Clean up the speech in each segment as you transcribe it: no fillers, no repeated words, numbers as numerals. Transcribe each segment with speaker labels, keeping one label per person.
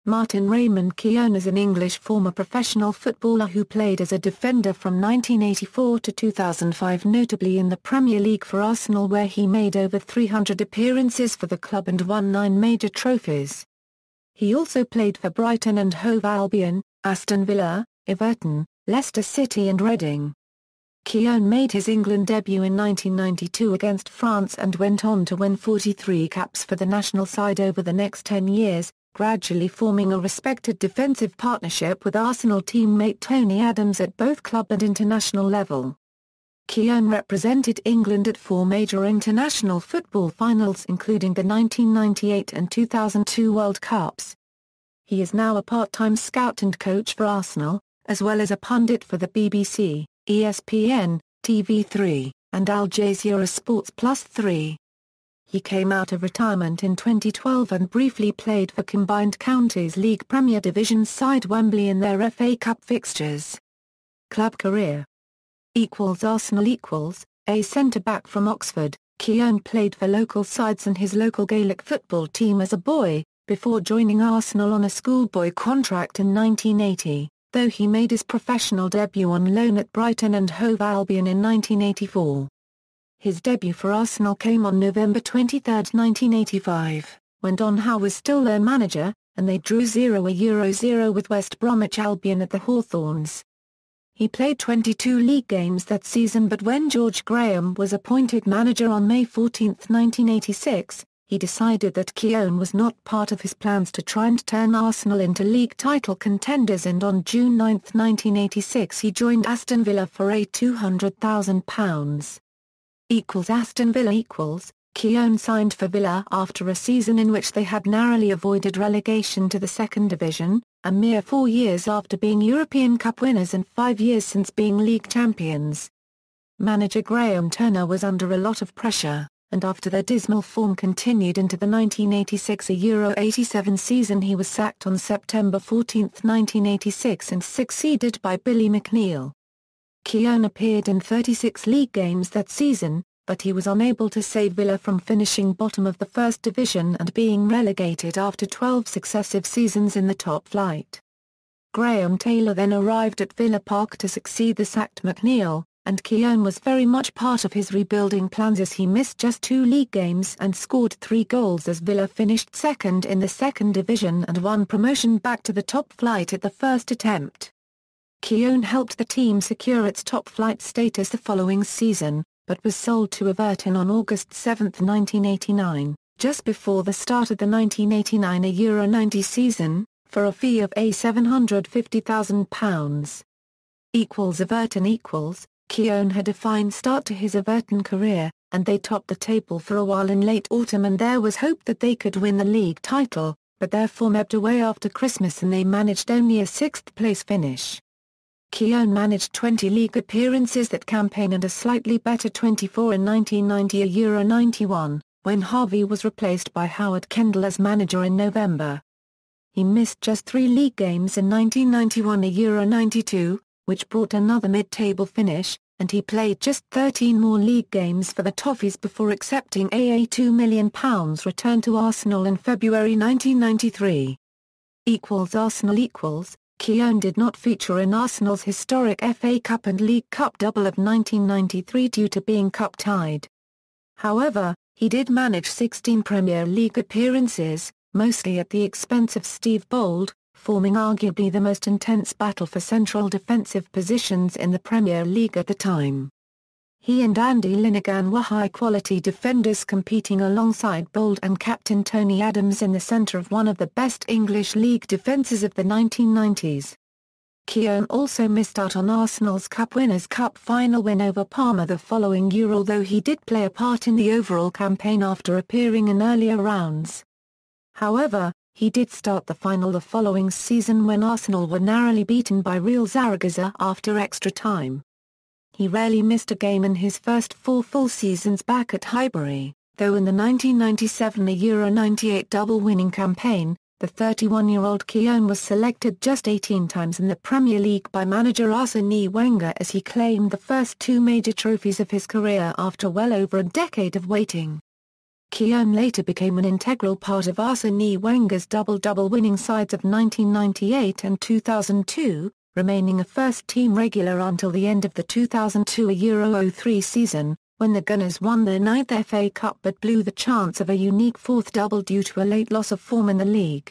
Speaker 1: Martin Raymond Keown is an English former professional footballer who played as a defender from 1984 to 2005, notably in the Premier League for Arsenal, where he made over 300 appearances for the club and won 9 major trophies. He also played for Brighton and Hove Albion, Aston Villa, Everton, Leicester City and Reading. Keown made his England debut in 1992 against France and went on to win 43 caps for the national side over the next 10 years, gradually forming a respected defensive partnership with Arsenal teammate Tony Adams at both club and international level. Keown represented England at 4 major international football finals, including the 1998 and 2002 World Cups. He is now a part-time scout and coach for Arsenal, as well as a pundit for the BBC, ESPN, TV3, and Al Jazeera Sports Plus 3. He came out of retirement in 2012 and briefly played for Combined Counties League Premier Division side Wembley in their FA Cup fixtures. Club career Arsenal A centre-back from Oxford, Keown played for local sides and his local Gaelic football team as a boy, before joining Arsenal on a schoolboy contract in 1980, though he made his professional debut on loan at Brighton and Hove Albion in 1984. His debut for Arsenal came on November 23, 1985, when Don Howe was still their manager, and they drew 0-0 with West Bromwich Albion at the Hawthorns. He played 22 league games that season, but when George Graham was appointed manager on May 14, 1986, he decided that Keown was not part of his plans to try and turn Arsenal into league title contenders, and on June 9, 1986 he joined Aston Villa for a £200,000. Aston Villa Keown signed for Villa after a season in which they had narrowly avoided relegation to the second division, a mere 4 years after being European Cup winners and 5 years since being league champions. Manager Graham Turner was under a lot of pressure, and after their dismal form continued into the 1986 Euro 87 season, he was sacked on September 14, 1986 and succeeded by Billy McNeill. Keown appeared in 36 league games that season, but he was unable to save Villa from finishing bottom of the first division and being relegated after 12 successive seasons in the top flight. Graham Taylor then arrived at Villa Park to succeed the sacked McNeill, and Keown was very much part of his rebuilding plans as he missed just 2 league games and scored 3 goals as Villa finished second in the second division and won promotion back to the top flight at the first attempt. Keown helped the team secure its top-flight status the following season, but was sold to Everton on August 7, 1989, just before the start of the 1989 Euro 90 season, for a fee of £750,000. Everton Keown had a fine start to his Everton career, and they topped the table for a while in late autumn, and there was hope that they could win the league title, but their form ebbed away after Christmas and they managed only a 6th-place finish. Keown managed 20 league appearances that campaign and a slightly better 24 in 1990 Euro 91, when Harvey was replaced by Howard Kendall as manager in November. He missed just 3 league games in 1991 Euro 92, which brought another mid-table finish, and he played just 13 more league games for the Toffees before accepting a £2 million return to Arsenal in February 1993. Arsenal Keown did not feature in Arsenal's historic FA Cup and League Cup double of 1993 due to being cup-tied. However, he did manage 16 Premier League appearances, mostly at the expense of Steve Bold, forming arguably the most intense battle for central defensive positions in the Premier League at the time. He and Andy Linegan were high-quality defenders competing alongside Bold and captain Tony Adams in the centre of one of the best English league defences of the 1990s. Keown also missed out on Arsenal's Cup Winners' Cup final win over Parma the following year, although he did play a part in the overall campaign after appearing in earlier rounds. However, he did start the final the following season when Arsenal were narrowly beaten by Real Zaragoza after extra time. He rarely missed a game in his first 4 full seasons back at Highbury, though in the 1997 Euro 98 double-winning campaign, the 31-year-old Keown was selected just 18 times in the Premier League by manager Arsene Wenger as he claimed the first 2 major trophies of his career after well over a decade of waiting. Keown later became an integral part of Arsene Wenger's double-double winning sides of 1998 and 2002, remaining a first-team regular until the end of the 2002-03 season, when the Gunners won their 9th FA Cup but blew the chance of a unique fourth double due to a late loss of form in the league.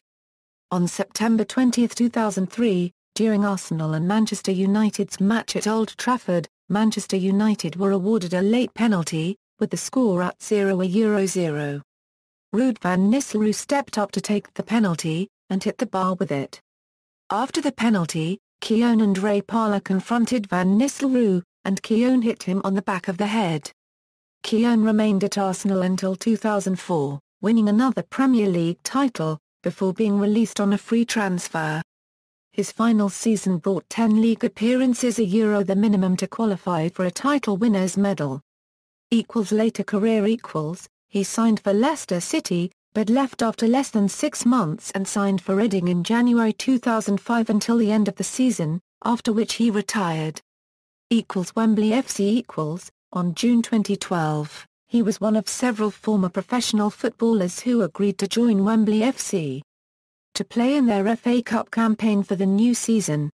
Speaker 1: On September 20, 2003, during Arsenal and Manchester United's match at Old Trafford, Manchester United were awarded a late penalty, with the score at 0-0. Ruud van Nistelrooy stepped up to take the penalty, and hit the bar with it. After the penalty, Keown and Ray Parlour confronted van Nistelrooy, and Keown hit him on the back of the head. Keown remained at Arsenal until 2004, winning another Premier League title, before being released on a free transfer. His final season brought 10 league appearances, the minimum to qualify for a title winner's medal. Later career he signed for Leicester City, but left after less than 6 months and signed for Reading in January 2005 until the end of the season, after which he retired. Wembley FC On June 2012, he was one of several former professional footballers who agreed to join Wembley FC to play in their FA Cup campaign for the new season.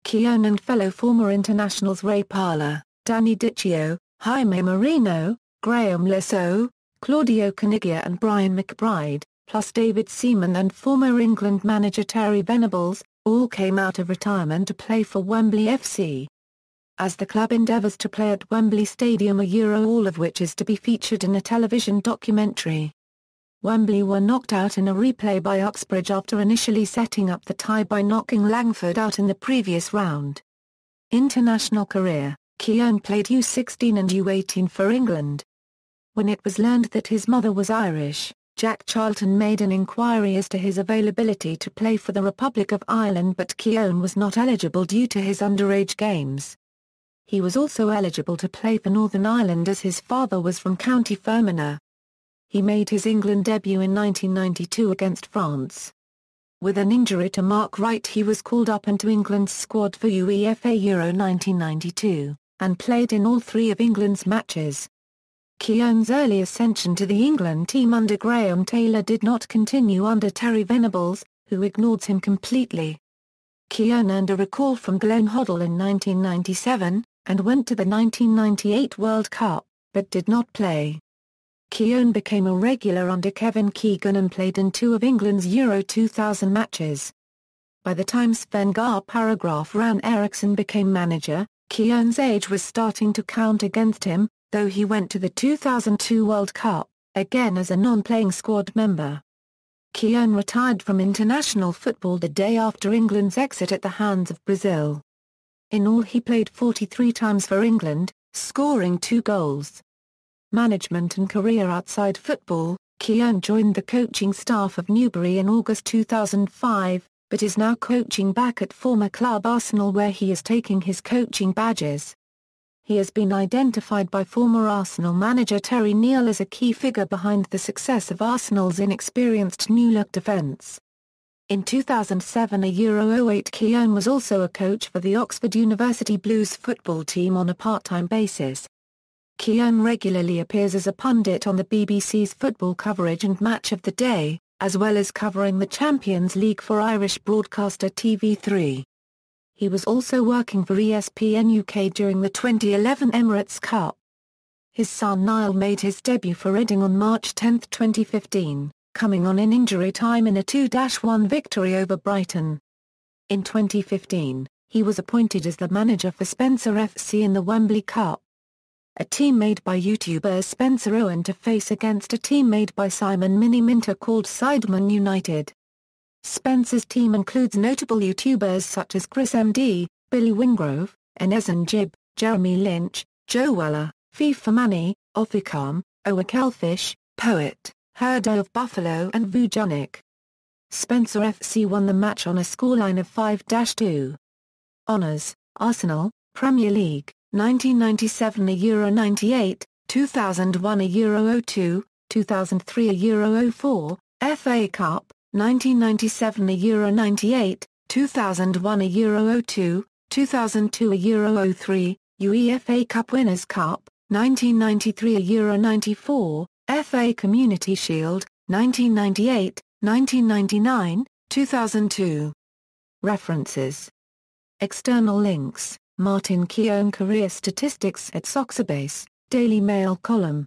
Speaker 1: Keown and fellow former internationals Ray Parlour, Danny Dicchio, Jaime Moreno, Graham Lesaux, Claudio Caniggia and Brian McBride, plus David Seaman and former England manager Terry Venables, all came out of retirement to play for Wembley FC. As the club endeavours to play at Wembley Stadium, all of which is to be featured in a television documentary. Wembley were knocked out in a replay by Uxbridge after initially setting up the tie by knocking Langford out in the previous round. International career: Keown played U16 and U18 for England. When it was learned that his mother was Irish, Jack Charlton made an inquiry as to his availability to play for the Republic of Ireland, but Keown was not eligible due to his underage games. He was also eligible to play for Northern Ireland as his father was from County Fermanagh. He made his England debut in 1992 against France. With an injury to Mark Wright, he was called up into England's squad for UEFA Euro 1992, and played in all 3 of England's matches. Keown's early ascension to the England team under Graham Taylor did not continue under Terry Venables, who ignored him completely. Keown earned a recall from Glenn Hoddle in 1997, and went to the 1998 World Cup, but did not play. Keown became a regular under Kevin Keegan and played in 2 of England's Euro 2000 matches. By the time Sven Ran Eriksson became manager, Keown's age was starting to count against him, though he went to the 2002 World Cup, again as a non-playing squad member. Keown retired from international football the day after England's exit at the hands of Brazil. In all, he played 43 times for England, scoring 2 goals. Management and career outside football: Keown joined the coaching staff of Newbury in August 2005, but is now coaching back at former club Arsenal, where he is taking his coaching badges. He has been identified by former Arsenal manager Terry Neill as a key figure behind the success of Arsenal's inexperienced new-look defence. In 2007 08, Keown was also a coach for the Oxford University Blues football team on a part-time basis. Keown regularly appears as a pundit on the BBC's football coverage and Match of the Day, as well as covering the Champions League for Irish broadcaster TV3. He was also working for ESPN UK during the 2011 Emirates Cup. His son Niall made his debut for Reading on March 10, 2015, coming on in injury time in a 2-1 victory over Brighton. In 2015, he was appointed as the manager for Spencer FC in the Wembley Cup, a team made by YouTuber Spencer Owen to face against a team made by Simon Mini Minter called Sidemen United. Spencer's team includes notable YouTubers such as Chris MD, Billy Wingrove, Enes and Jib, Jeremy Lynch, Joe Weller, FIFA Manny, Ofikam, Owa Kelfish, Poet, Herdo of Buffalo and Vujanik. Spencer FC won the match on a scoreline of 5-2. Honours: Arsenal, Premier League, 1997 Euro 98, 2001 Euro 02, 2003 Euro 04, FA Cup, 1997 Euro 98, 2001 Euro 02, 2002 Euro 03, UEFA Cup Winners' Cup, 1993 Euro 94, FA Community Shield, 1998, 1999, 2002. References. External links: Martin Keown Career Statistics at Soxerbase, Daily Mail column.